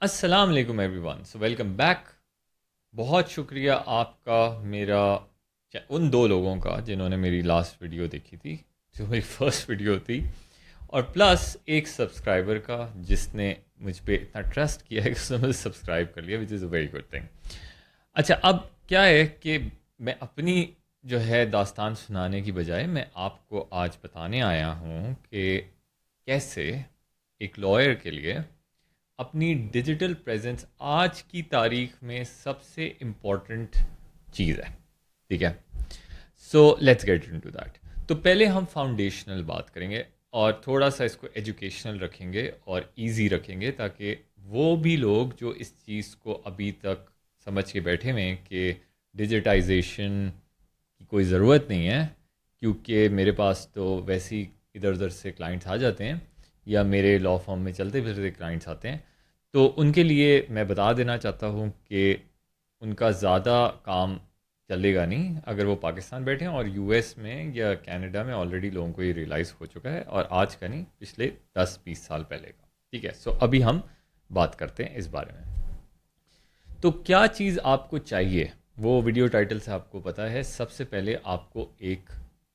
السلام علیکم every one, so welcome back. بہت شکریہ آپ کا، میرا ان دو لوگوں کا جنہوں نے میری لاسٹ ویڈیو دیکھی تھی، جو میری فرسٹ ویڈیو تھی، اور پلس ایک سبسکرائبر کا جس نے مجھ پہ اتنا ٹرسٹ کیا ہے کہ اس نے مجھے سبسکرائب کر لیا، وچ از اے ویری گڈ تھنگ. اچھا، اب کیا ہے کہ میں اپنی جو ہے داستان سنانے کی بجائے میں آپ کو آج بتانے آیا ہوں کہ کیسے ایک لائر کے لیے اپنی ڈیجیٹل پریزنس آج کی تاریخ میں سب سے امپورٹنٹ چیز ہے. ٹھیک ہے، so let's get into that. تو پہلے ہم فاؤنڈیشنل بات کریں گے اور تھوڑا سا اس کو ایجوکیشنل رکھیں گے اور ایزی رکھیں گے، تاکہ وہ بھی لوگ جو اس چیز کو ابھی تک سمجھ کے بیٹھے ہوئے ہیں کہ ڈیجیٹائزیشن کی کوئی ضرورت نہیں ہے، کیونکہ میرے پاس تو ویسے ہی ادھر ادھر سے کلائنٹس آ جاتے ہیں، یا میرے لا فارم میں چلتے پھرتے کلائنٹس آتے ہیں، تو ان کے لیے میں بتا دینا چاہتا ہوں کہ ان کا زیادہ کام چلے گا نہیں اگر وہ پاکستان بیٹھے ہیں، اور یو ایس میں یا کینیڈا میں آلریڈی لوگوں کو یہ ریئلائز ہو چکا ہے، اور آج کا نہیں، پچھلے 10-20 سال پہلے کا. ٹھیک ہے، سو ابھی ہم بات کرتے ہیں اس بارے میں. تو کیا چیز آپ کو چاہیے، وہ ویڈیو ٹائٹل سے آپ کو پتہ ہے. سب سے پہلے آپ کو ایک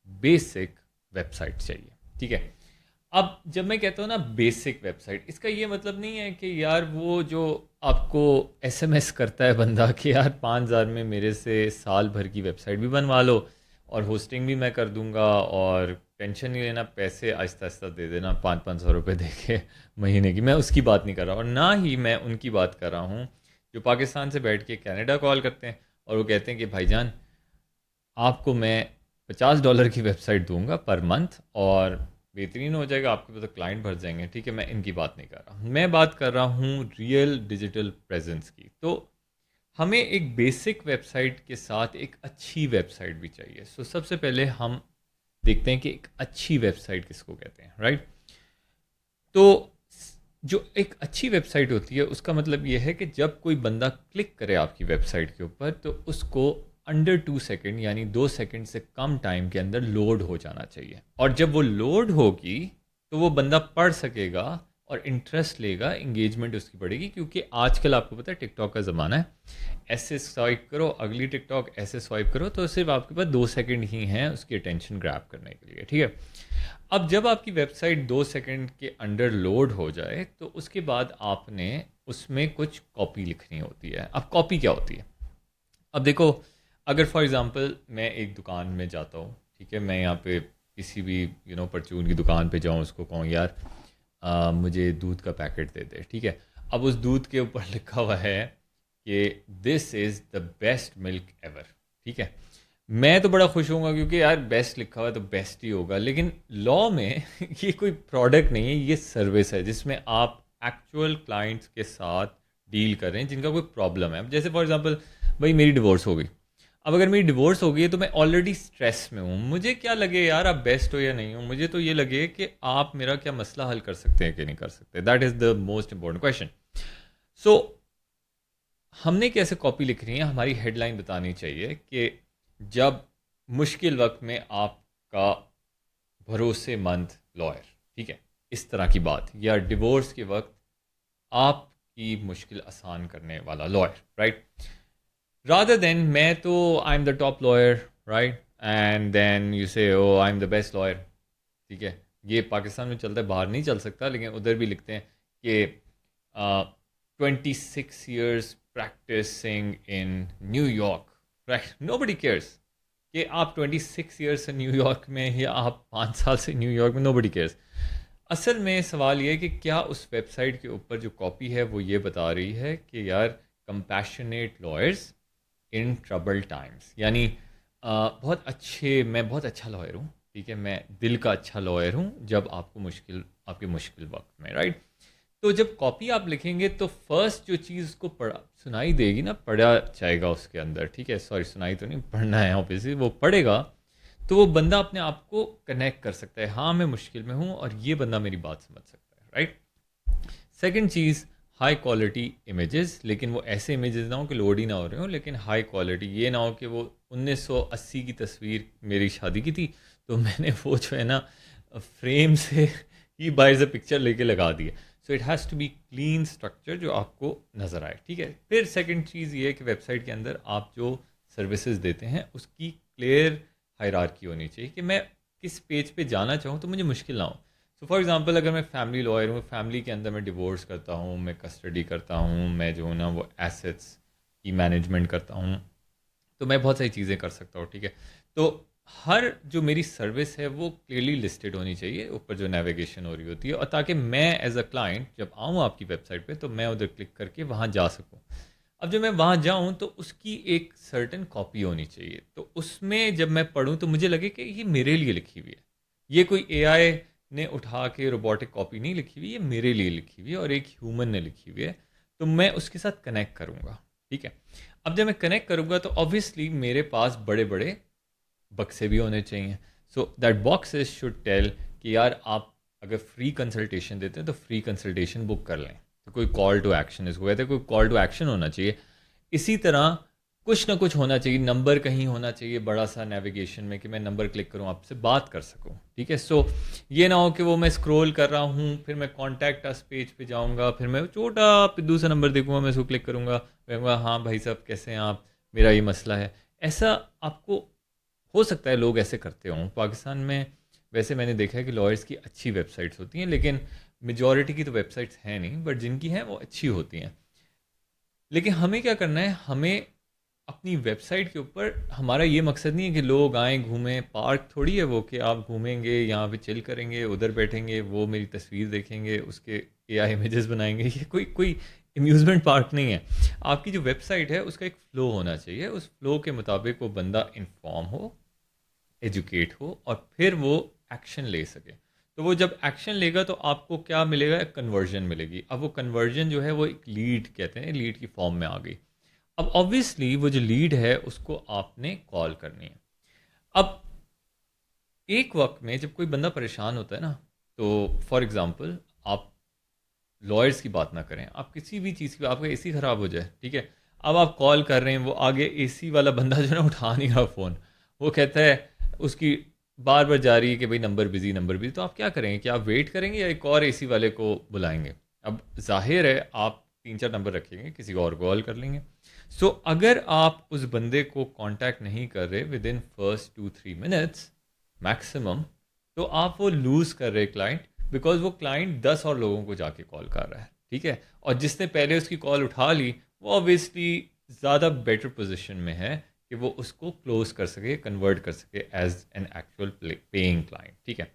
بیسک ویب سائٹ چاہیے. ٹھیک ہے، اب جب میں کہتا ہوں نا بیسک ویب سائٹ، اس کا یہ مطلب نہیں ہے کہ یار وہ جو آپ کو ایس ایم ایس کرتا ہے بندہ کہ یار 5,000 میں میرے سے سال بھر کی ویب سائٹ بھی بنوا لو اور ہوسٹنگ بھی میں کر دوں گا اور ٹینشن نہیں لینا، پیسے آہستہ آہستہ دے دینا 500-500 روپے دے کے مہینے کی. میں اس کی بات نہیں کر رہا، اور نہ ہی میں ان کی بات کر رہا ہوں جو پاکستان سے بیٹھ کے کینیڈا کال کرتے ہیں اور وہ کہتے ہیں کہ بھائی جان آپ کو میں $50 کی ویب سائٹ دوں گا پر منتھ اور بہترین ہو جائے گا، آپ کے پاس کلائنٹ بھر جائیں گے. ٹھیک ہے، میں ان کی بات نہیں کر رہا ہوں، میں بات کر رہا ہوں ریئل ڈیجیٹل پریزنس کی. تو ہمیں ایک بیسک ویب سائٹ کے ساتھ ایک اچھی ویب سائٹ بھی چاہیے. سو سب سے پہلے ہم دیکھتے ہیں کہ ایک اچھی ویب سائٹ کس کو کہتے ہیں، رائٹ؟ تو جو ایک اچھی ویب سائٹ ہوتی ہے اس کا مطلب یہ ہے کہ جب کوئی بندہ کلک کرے آپ کی ویب سائٹ کے اوپر تو اس کو انڈر 2 سیکنڈ، یعنی 2 سیکنڈ سے کم ٹائم کے اندر لوڈ ہو جانا چاہیے. اور جب وہ لوڈ ہوگی تو وہ بندہ پڑھ سکے گا اور انٹرسٹ لے گا، انگیجمنٹ اس کی بڑھے گی. کیونکہ آج کل آپ کو پتہ ہے ٹک ٹاک کا زمانہ ہے، ایسے سوائپ کرو اگلی ٹک ٹاک، ایسے سوائپ کرو، تو صرف آپ کے پاس 2 سیکنڈ ہی ہیں اس کی اٹینشن گریب کرنے کے لیے. ٹھیک ہے، اب جب آپ کی ویب سائٹ 2 سیکنڈ کے انڈر لوڈ ہو جائے تو اس کے بعد آپ نے اس میں کچھ کاپی لکھنی ہوتی ہے. اب کاپی کیا ہوتی ہے؟ اب دیکھو، اگر فار ایگزامپل میں ایک دکان میں جاتا ہوں، ٹھیک ہے، میں یہاں پہ کسی بھی پرچون کی دکان پہ جاؤں، اس کو کہوں یار مجھے دودھ کا پیکٹ دے دے. ٹھیک ہے، اب اس دودھ کے اوپر لکھا ہوا ہے کہ دس از دا بیسٹ ملک ایور. ٹھیک ہے، میں تو بڑا خوش ہوں گا کیونکہ یار بیسٹ لکھا ہوا ہے تو بیسٹ ہی ہوگا. لیکن لا میں یہ کوئی پروڈکٹ نہیں ہے، یہ سروس ہے جس میں آپ ایکچوئل کلائنٹس کے ساتھ ڈیل کر رہے ہیں جن کا کوئی پرابلم ہے. اب جیسے فار ایگزامپل بھائی میری ڈیورس ہو گئی، اب اگر میری ڈیورس ہو گئی ہے تو میں آلریڈی اسٹریس میں ہوں. مجھے کیا لگے یار آپ بیسٹ ہو یا نہیں ہو، مجھے تو یہ لگے کہ آپ میرا کیا مسئلہ حل کر سکتے ہیں کہ نہیں کر سکتے. That is the most important question. So ہم نے کیسے کاپی لکھنی ہے؟ ہماری ہیڈ لائن بتانی چاہیے کہ جب مشکل وقت میں آپ کا بھروسے مند لائر، ٹھیک ہے، اس طرح کی بات، یا ڈیورس کے وقت آپ کی مشکل آسان کرنے والا لائر، رائٹ؟ رادر دین میں تو I am the top lawyer, right, and then you say oh I am the best lawyer. ٹھیک ہے، یہ پاکستان میں چلتا ہے، باہر نہیں چل سکتا، لیکن ادھر بھی لکھتے ہیں کہ 26 years practicing in New York, right? Nobody cares کہ آپ 26 years سے نیو یارک میں یا آپ 5 سال سے نیو یارک میں، نو بڈی کیئرس. اصل میں سوال یہ ہے کہ کیا اس ویب سائٹ کے اوپر جو کاپی ہے وہ یہ بتا رہی ہے کہ یار compassionate lawyers in trouble Times, یعنی بہت اچھے، میں بہت اچھا لائر ہوں، ٹھیک ہے، میں دل کا اچھا لائر ہوں جب آپ کو مشکل، آپ کے مشکل وقت میں، رائٹ؟ تو جب کاپی آپ لکھیں گے تو فرسٹ جو چیز کو پڑھا سنائی دے گی نا، پڑھا جائے گا اس کے اندر، ٹھیک ہے، سوری سنائی تو نہیں، پڑھنا ہے آبویسلی، وہ پڑھے گا تو وہ بندہ اپنے آپ کو کنیکٹ کر سکتا ہے، ہاں میں مشکل میں ہوں اور یہ بندہ میری بات سمجھ سکتا ہے، رائٹ؟ سیکنڈ چیز، ہائی کوالٹی امیجز، لیکن وہ ایسے امیجز نہ ہوں کہ لوڈ ہی نہ ہو رہے ہوں، لیکن ہائی کوالٹی، یہ نہ ہو کہ وہ 1980 کی تصویر میری شادی کی تھی تو میں نے وہ جو ہے نا فریم سے ہی باہر سے پکچر لے کے لگا دی ہے. So it has to be clean structure جو آپ کو نظر آئے. ٹھیک ہے. پھر سیکنڈ چیز یہ ہے کہ ویب سائٹ کے اندر آپ جو سروسز دیتے ہیں اس کی کلیئر ہائرارکی ہونی چاہیے کہ میں کس پیج پہ جانا چاہوں تو مجھے مشکل نہ ہو. سو فار ایگزامپل اگر میں فیملی لائر ہوں, فیملی کے اندر میں ڈیورس کرتا ہوں, میں کسٹڈی کرتا ہوں, میں جو ہوں نا وہ ایسیٹس کی مینجمنٹ کرتا ہوں, تو میں بہت ساری چیزیں کر سکتا ہوں. ٹھیک ہے. تو ہر جو میری سروس ہے وہ کلیئرلی لسٹڈ ہونی چاہیے اوپر جو نیویگیشن ہو رہی ہوتی ہے, اور تاکہ میں ایز اے کلائنٹ جب آؤں آپ کی ویب سائٹ پہ تو میں ادھر کلک کر کے وہاں جا سکوں. اب جب میں وہاں جاؤں تو اس کی ایک سرٹن کاپی ہونی چاہیے, تو اس میں جب میں پڑھوں تو مجھے لگے کہ یہ میرے لیے لکھی ہوئی ہے, یہ کوئی اے آئی نے اٹھا کے روبوٹک کاپی نہیں لکھی ہوئی, یہ میرے لیے لکھی ہوئی ہے اور ایک ہیومن نے لکھی ہوئی ہے, تو میں اس کے ساتھ کنیکٹ کروں گا. ٹھیک ہے. اب جب میں کنیکٹ کروں گا تو آبویسلی میرے پاس بڑے بڑے بکسے بھی ہونے چاہیے. So that boxes should tell کہ یار آپ اگر فری کنسلٹیشن دیتے ہیں تو فری کنسلٹیشن بک کر لیں, تو کوئی کال ٹو ایکشن, اس کو کہتے ہیں کوئی کال ٹو ایکشن ہونا چاہیے. اسی طرح کچھ نہ کچھ ہونا چاہیے, نمبر کہیں ہونا چاہیے بڑا سا نیویگیشن میں کہ میں نمبر کلک کروں آپ سے بات کر سکوں. ٹھیک ہے. سو یہ نہ ہو کہ وہ میں اسکرول کر رہا ہوں, پھر میں کانٹیکٹ اس پیج پہ جاؤں گا, پھر میں چھوٹا پدھو سا نمبر دیکھوں گا, میں اس کو کلک کروں گا, میں کہوں گا ہاں بھائی صاحب کیسے ہیں آپ, میرا یہ مسئلہ ہے. ایسا آپ کو ہو سکتا ہے لوگ ایسے کرتے ہوں. پاکستان میں ویسے میں نے دیکھا ہے کہ لائرس کی اچھی ویب سائٹس ہوتی ہیں, لیکن میجورٹی کی تو ویب سائٹس ہیں نہیں, بٹ جن کی ہیں وہ اچھی ہوتی ہیں. لیکن ہمیں کیا کرنا ہے, ہمیں اپنی ویب سائٹ کے اوپر, ہمارا یہ مقصد نہیں ہے کہ لوگ آئیں گھومیں, پارک تھوڑی ہے وہ کہ آپ گھومیں گے یہاں پہ چل کریں گے, ادھر بیٹھیں گے, وہ میری تصویر دیکھیں گے, اس کے اے آئی امیجز بنائیں گے. یہ کوئی امیوزمنٹ پارک نہیں ہے. آپ کی جو ویب سائٹ ہے اس کا ایک فلو ہونا چاہیے, اس فلو کے مطابق وہ بندہ انفارم ہو, ایجوکیٹ ہو, اور پھر وہ ایکشن لے سکے. تو وہ جب ایکشن لے گا تو آپ کو کیا ملے گا, ایک کنورژن ملے گی. اب وہ کنورژن جو ہے وہ ایک لیڈ کہتے ہیں, لیڈ کی فارم میں آ گئی. اب آبویسلی وہ جو لیڈ ہے اس کو آپ نے کال کرنی ہے. اب ایک وقت میں جب کوئی بندہ پریشان ہوتا ہے نا, تو فار ایگزامپل آپ لائرس کی بات نہ کریں, آپ کسی بھی چیز کی, آپ کا اے سی خراب ہو جائے, ٹھیک ہے, اب آپ کال کر رہے ہیں, وہ آگے اے سی والا بندہ جو ہے نا اٹھا نہیں رہا فون, وہ کہتا ہے اس کی بار بار جا رہی ہے کہ بھائی نمبر بزی نمبر بزی. تو آپ کیا کریں گے, کہ آپ ویٹ کریں گے یا ایک اور اے سی والے کو بلائیں گے؟ اب ظاہر ہے آپ 3-4 نمبر رکھیں گے, کسی کو اور کال کر لیں گے. سو اگر آپ اس بندے کو کانٹیکٹ نہیں کر رہے with in first 2-3 minutes maximum, تو آپ وہ لوز کر رہے کلائنٹ, بیکاز وہ کلائنٹ 10 اور لوگوں کو جا کے کال کر رہا ہے. ٹھیک ہے. اور جس نے پہلے اس کی کال اٹھا لی وہ اوبیسلی زیادہ بیٹر پوزیشن میں ہے کہ وہ اس کو کلوز کر سکے, کنورٹ کر سکے as an actual paying client. ٹھیک ہے.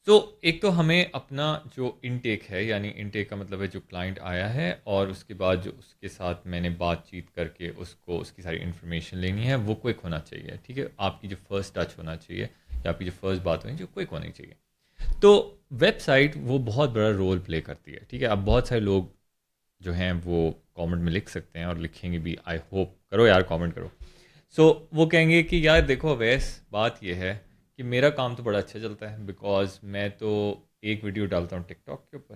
تو ایک تو ہمیں اپنا جو انٹیک ہے, یعنی انٹیک کا مطلب ہے جو کلائنٹ آیا ہے اور اس کے بعد جو اس کے ساتھ میں نے بات چیت کر کے اس کو اس کی ساری انفارمیشن لینی ہے, وہ کوئک ہونا چاہیے. ٹھیک ہے. آپ کی جو فرسٹ ٹچ ہونا چاہیے یا آپ کی جو فرسٹ بات ہونی چاہیے کوئک ہونی چاہیے. تو ویب سائٹ وہ بہت بڑا رول پلے کرتی ہے. ٹھیک ہے. اب بہت سارے لوگ جو ہیں وہ کامنٹ میں لکھ سکتے ہیں اور لکھیں گے بھی, آئی ہوپ کرو یار کامنٹ کرو. سو وہ کہیں گے کہ یار دیکھو ویس, بات یہ ہے کہ میرا کام تو بڑا اچھا چلتا ہے, بیکاز میں تو ایک ویڈیو ڈالتا ہوں ٹک ٹاک کے اوپر,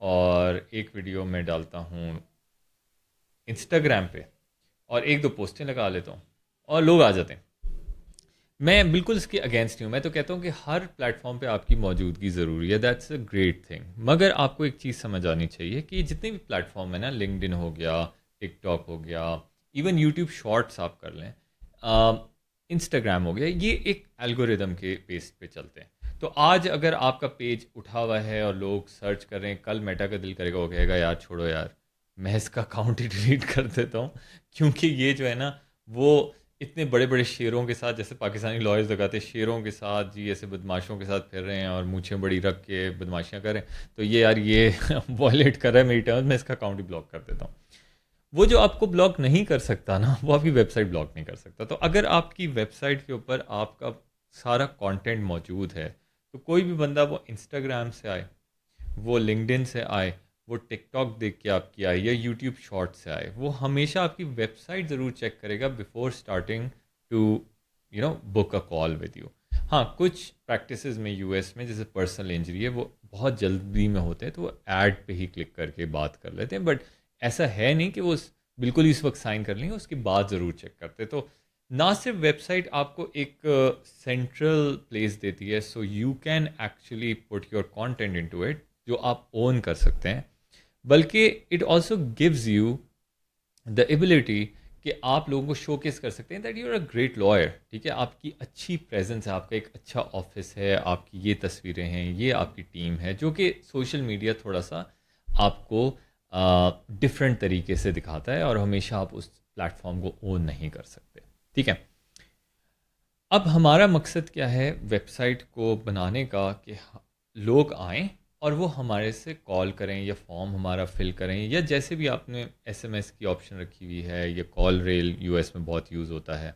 اور ایک ویڈیو میں ڈالتا ہوں انسٹاگرام پہ, اور 1-2 پوسٹیں لگا لیتا ہوں اور لوگ آ جاتے ہیں. میں بالکل اس کے اگینسٹ ہوں. میں تو کہتا ہوں کہ ہر پلیٹ فارم پہ آپ کی موجودگی ضروری ہے, دیٹس اے گریٹ تھنگ. مگر آپ کو ایک چیز سمجھ آنی چاہیے کہ جتنے بھی پلیٹ فارم ہیں نا, لنکڈ ان ہو گیا, ٹک ٹاک ہو گیا, ایون یوٹیوب شارٹس آپ کر لیں, انسٹاگرام ہو گیا, یہ ایک الگوریدم کے بیس پہ چلتے ہیں. تو آج اگر آپ کا پیج اٹھا ہوا ہے اور لوگ سرچ کر رہے ہیں, کل میٹا کا دل کرے گا, وہ کہے گا یار چھوڑو یار, میں اس کا اکاؤنٹ ہی ڈیلیٹ کر دیتا ہوں, کیونکہ یہ جو ہے نا وہ اتنے بڑے بڑے شیروں کے ساتھ, جیسے پاکستانی لائرز لگاتے ہیں شیروں کے ساتھ, جی ایسے بدماشوں کے ساتھ پھر رہے ہیں اور مونچھیں بڑی رکھ کے بدماشیاں کر رہے ہیں, تو یہ یار یہ وائلیٹ کر رہا ہے میری ٹرمز, میں اس کا اکاؤنٹ ہی بلاک کر دیتا ہوں. وہ جو آپ کو بلاک نہیں کر سکتا نا, وہ آپ کی ویب سائٹ بلاک نہیں کر سکتا. تو اگر آپ کی ویب سائٹ کے اوپر آپ کا سارا کانٹینٹ موجود ہے, تو کوئی بھی بندہ وہ انسٹاگرام سے آئے, وہ لنکڈ ان سے آئے, وہ ٹک ٹاک دیکھ کے آپ کی آئے, یا یوٹیوب شارٹ سے آئے, وہ ہمیشہ آپ کی ویب سائٹ ضرور چیک کرے گا before starting to book a call with you. ہاں کچھ پریکٹسز میں یو ایس میں جیسے پرسنل انجری ہے وہ بہت جلدی میں ہوتے ہیں, تو وہ ایڈ پہ ہی کلک کر کے بات کر لیتے ہیں, بٹ ایسا ہے نہیں کہ وہ بالکل ہی اس وقت سائن کر لیں گے, اس کے بعد ضرور چیک کرتے. تو نہ صرف ویب سائٹ آپ کو ایک سینٹرل پلیس دیتی ہے, so you can actually put your content into it, جو آپ اون کر سکتے ہیں، بلکہ it also gives you the ability کہ آپ لوگوں کو شو کیس کر سکتے ہیں that you are a great lawyer. ٹھیک ہے، آپ کی اچھی پریزنس ہے، آپ کا ایک اچھا آفس ہے، آپ کی یہ تصویریں ہیں، یہ آپ کی ٹیم ہے، جو کہ سوشل میڈیا تھوڑا سا آپ کو ڈفرینٹ طریقے سے دکھاتا ہے، اور ہمیشہ آپ اس پلیٹ فارم کو اون نہیں کر سکتے. ٹھیک ہے، اب ہمارا مقصد کیا ہے ویب سائٹ کو بنانے کا، کہ لوگ آئیں اور وہ ہمارے سے کال کریں یا فارم ہمارا فل کریں، یا جیسے بھی آپ نے ایس ایم ایس کی آپشن رکھی ہوئی ہے، یا کال ریل یو ایس میں بہت یوز ہوتا ہے،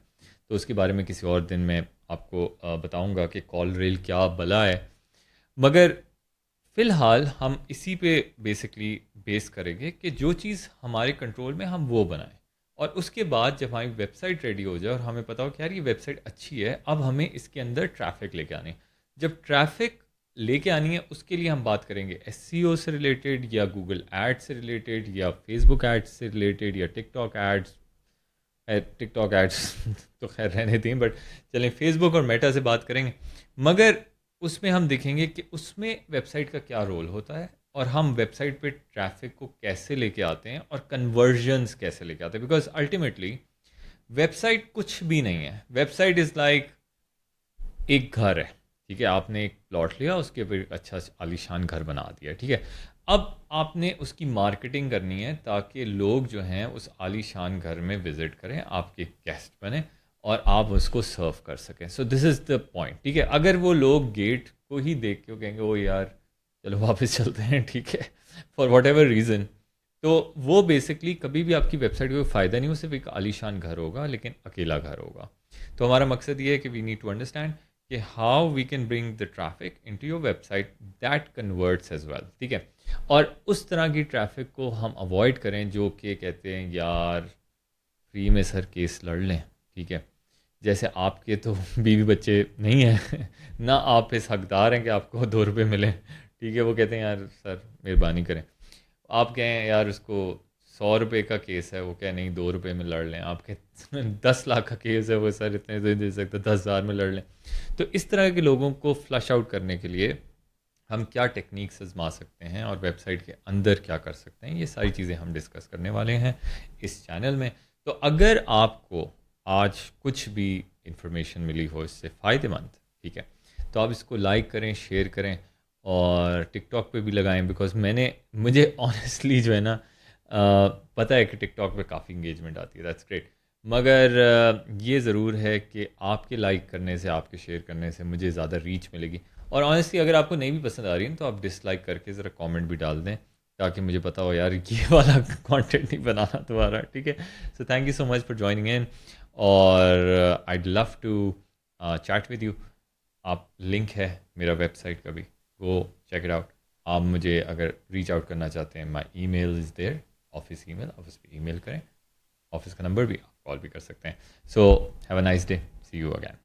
تو اس کے بارے میں کسی اور دن میں آپ کو بتاؤں گا کہ کال ریل کیا بلا ہے. مگر فی الحال ہم اسی پہ بیسکلی بیس کریں گے کہ جو چیز ہمارے کنٹرول میں ہم وہ بنائیں، اور اس کے بعد جب ہماری ویب سائٹ ریڈی ہو جائے اور ہمیں پتا ہو کہ یار یہ ویب سائٹ اچھی ہے، اب ہمیں اس کے اندر ٹریفک لے کے آنی. جب ٹریفک لے کے آنی ہے، اس کے لیے ہم بات کریں گے ایس سی او سے ریلیٹڈ، یا گوگل ایڈ سے ریلیٹڈ، یا فیس بک ایڈ سے ریلیٹڈ، یا ٹک ٹاک ایڈس. ٹک ٹاک ایڈس تو خیر رہنے دیں، بٹ چلیں فیس بک اور میٹا سے بات کریں گے. مگر اس میں ہم دیکھیں گے کہ اس میں ویب سائٹ کا کیا رول ہوتا ہے، اور ہم ویب سائٹ پہ ٹریفک کو کیسے لے کے آتے ہیں، اور کنورژنس کیسے لے کے آتے ہیں. بیکاز الٹیمیٹلی ویب سائٹ کچھ بھی نہیں ہے. ویب سائٹ از لائک ایک گھر ہے. ٹھیک ہے، آپ نے ایک پلاٹ لیا، اس کے اوپر ایک اچھا عالیشان گھر بنا دیا. ٹھیک ہے، اب آپ نے اس کی مارکیٹنگ کرنی ہے تاکہ لوگ جو ہیں اس عالیشان گھر میں وزٹ کریں، آپ کے گیسٹ بنیں، اور آپ اس کو سرو کر سکیں. سو دس از دا پوائنٹ. ٹھیک ہے، اگر وہ لوگ گیٹ کو ہی دیکھ کے کہیں گے وہ یار چلو واپس چلتے ہیں، ٹھیک ہے، فار واٹ ایور ریزن، تو وہ بیسکلی کبھی بھی آپ کی ویب سائٹ کو کوئی فائدہ نہیں. وہ صرف ایک عالیشان گھر ہوگا، لیکن اکیلا گھر ہوگا. تو ہمارا مقصد یہ ہے کہ وی نیڈ ٹو انڈرسٹینڈ کہ how we can bring the traffic into your website that converts as well. ٹھیک ہے، اور اس طرح کی ٹریفک کو ہم اوائڈ کریں جو کہ کہتے ہیں یار فری میں سر کیس لڑ لیں. ٹھیک ہے، جیسے آپ کے تو بیوی بچے نہیں ہیں نہ آپ اس حقدار ہیں کہ آپ کو 2 روپے ملیں. ٹھیک ہے، وہ کہتے ہیں یار سر مہربانی کریں. آپ کہیں یار اس کو 100 روپے کا کیس ہے، وہ کہ نہیں 2 روپے میں لڑ لیں. آپ کہ 10 لاکھ کا کیس ہے، وہ سر اتنے تو دے سکتے 10,000 میں لڑ لیں. تو اس طرح کے لوگوں کو فلش آؤٹ کرنے کے لیے ہم کیا ٹیکنیکس آزما سکتے ہیں، اور ویب سائٹ کے اندر کیا کر سکتے ہیں، یہ ساری چیزیں ہم ڈسکس کرنے والے ہیں اس چینل میں. تو اگر آپ کو آج کچھ بھی انفارمیشن ملی ہو اس سے فائدہ مند، ٹھیک ہے، تو آپ اس کو لائک کریں، شیئر کریں، اور ٹک ٹاک پہ بھی لگائیں. بیکاز مجھے آنیسٹلی جو ہے نا پتہ ہے کہ ٹک ٹاک پہ کافی انگیجمنٹ آتی ہے، دیٹس گریٹ. مگر یہ ضرور ہے کہ آپ کے لائک کرنے سے، آپ کے شیئر کرنے سے مجھے زیادہ ریچ ملے گی. اور آنیسٹلی اگر آپ کو نہیں بھی پسند آ رہی ہے تو آپ ڈس لائک کر کے ذرا کامنٹ بھی ڈال دیں، تاکہ مجھے پتا ہو یار یہ والا کانٹینٹ نہیں بنانا دوبارہ. ٹھیک ہے، so thank you so much for joining in, اور I'd love to chat with you. آپ لنک ہے میرا ویب سائٹ کا بھی، وہ چیک اٹ آؤٹ. آپ مجھے اگر ریچ آؤٹ کرنا چاہتے ہیں، مائی ای میل از دیر، آفس ای میل، آپ اس پہ ای میل کریں. آفس کا نمبر بھی آپ کال بھی کر سکتے ہیں. So have a nice day, see you again.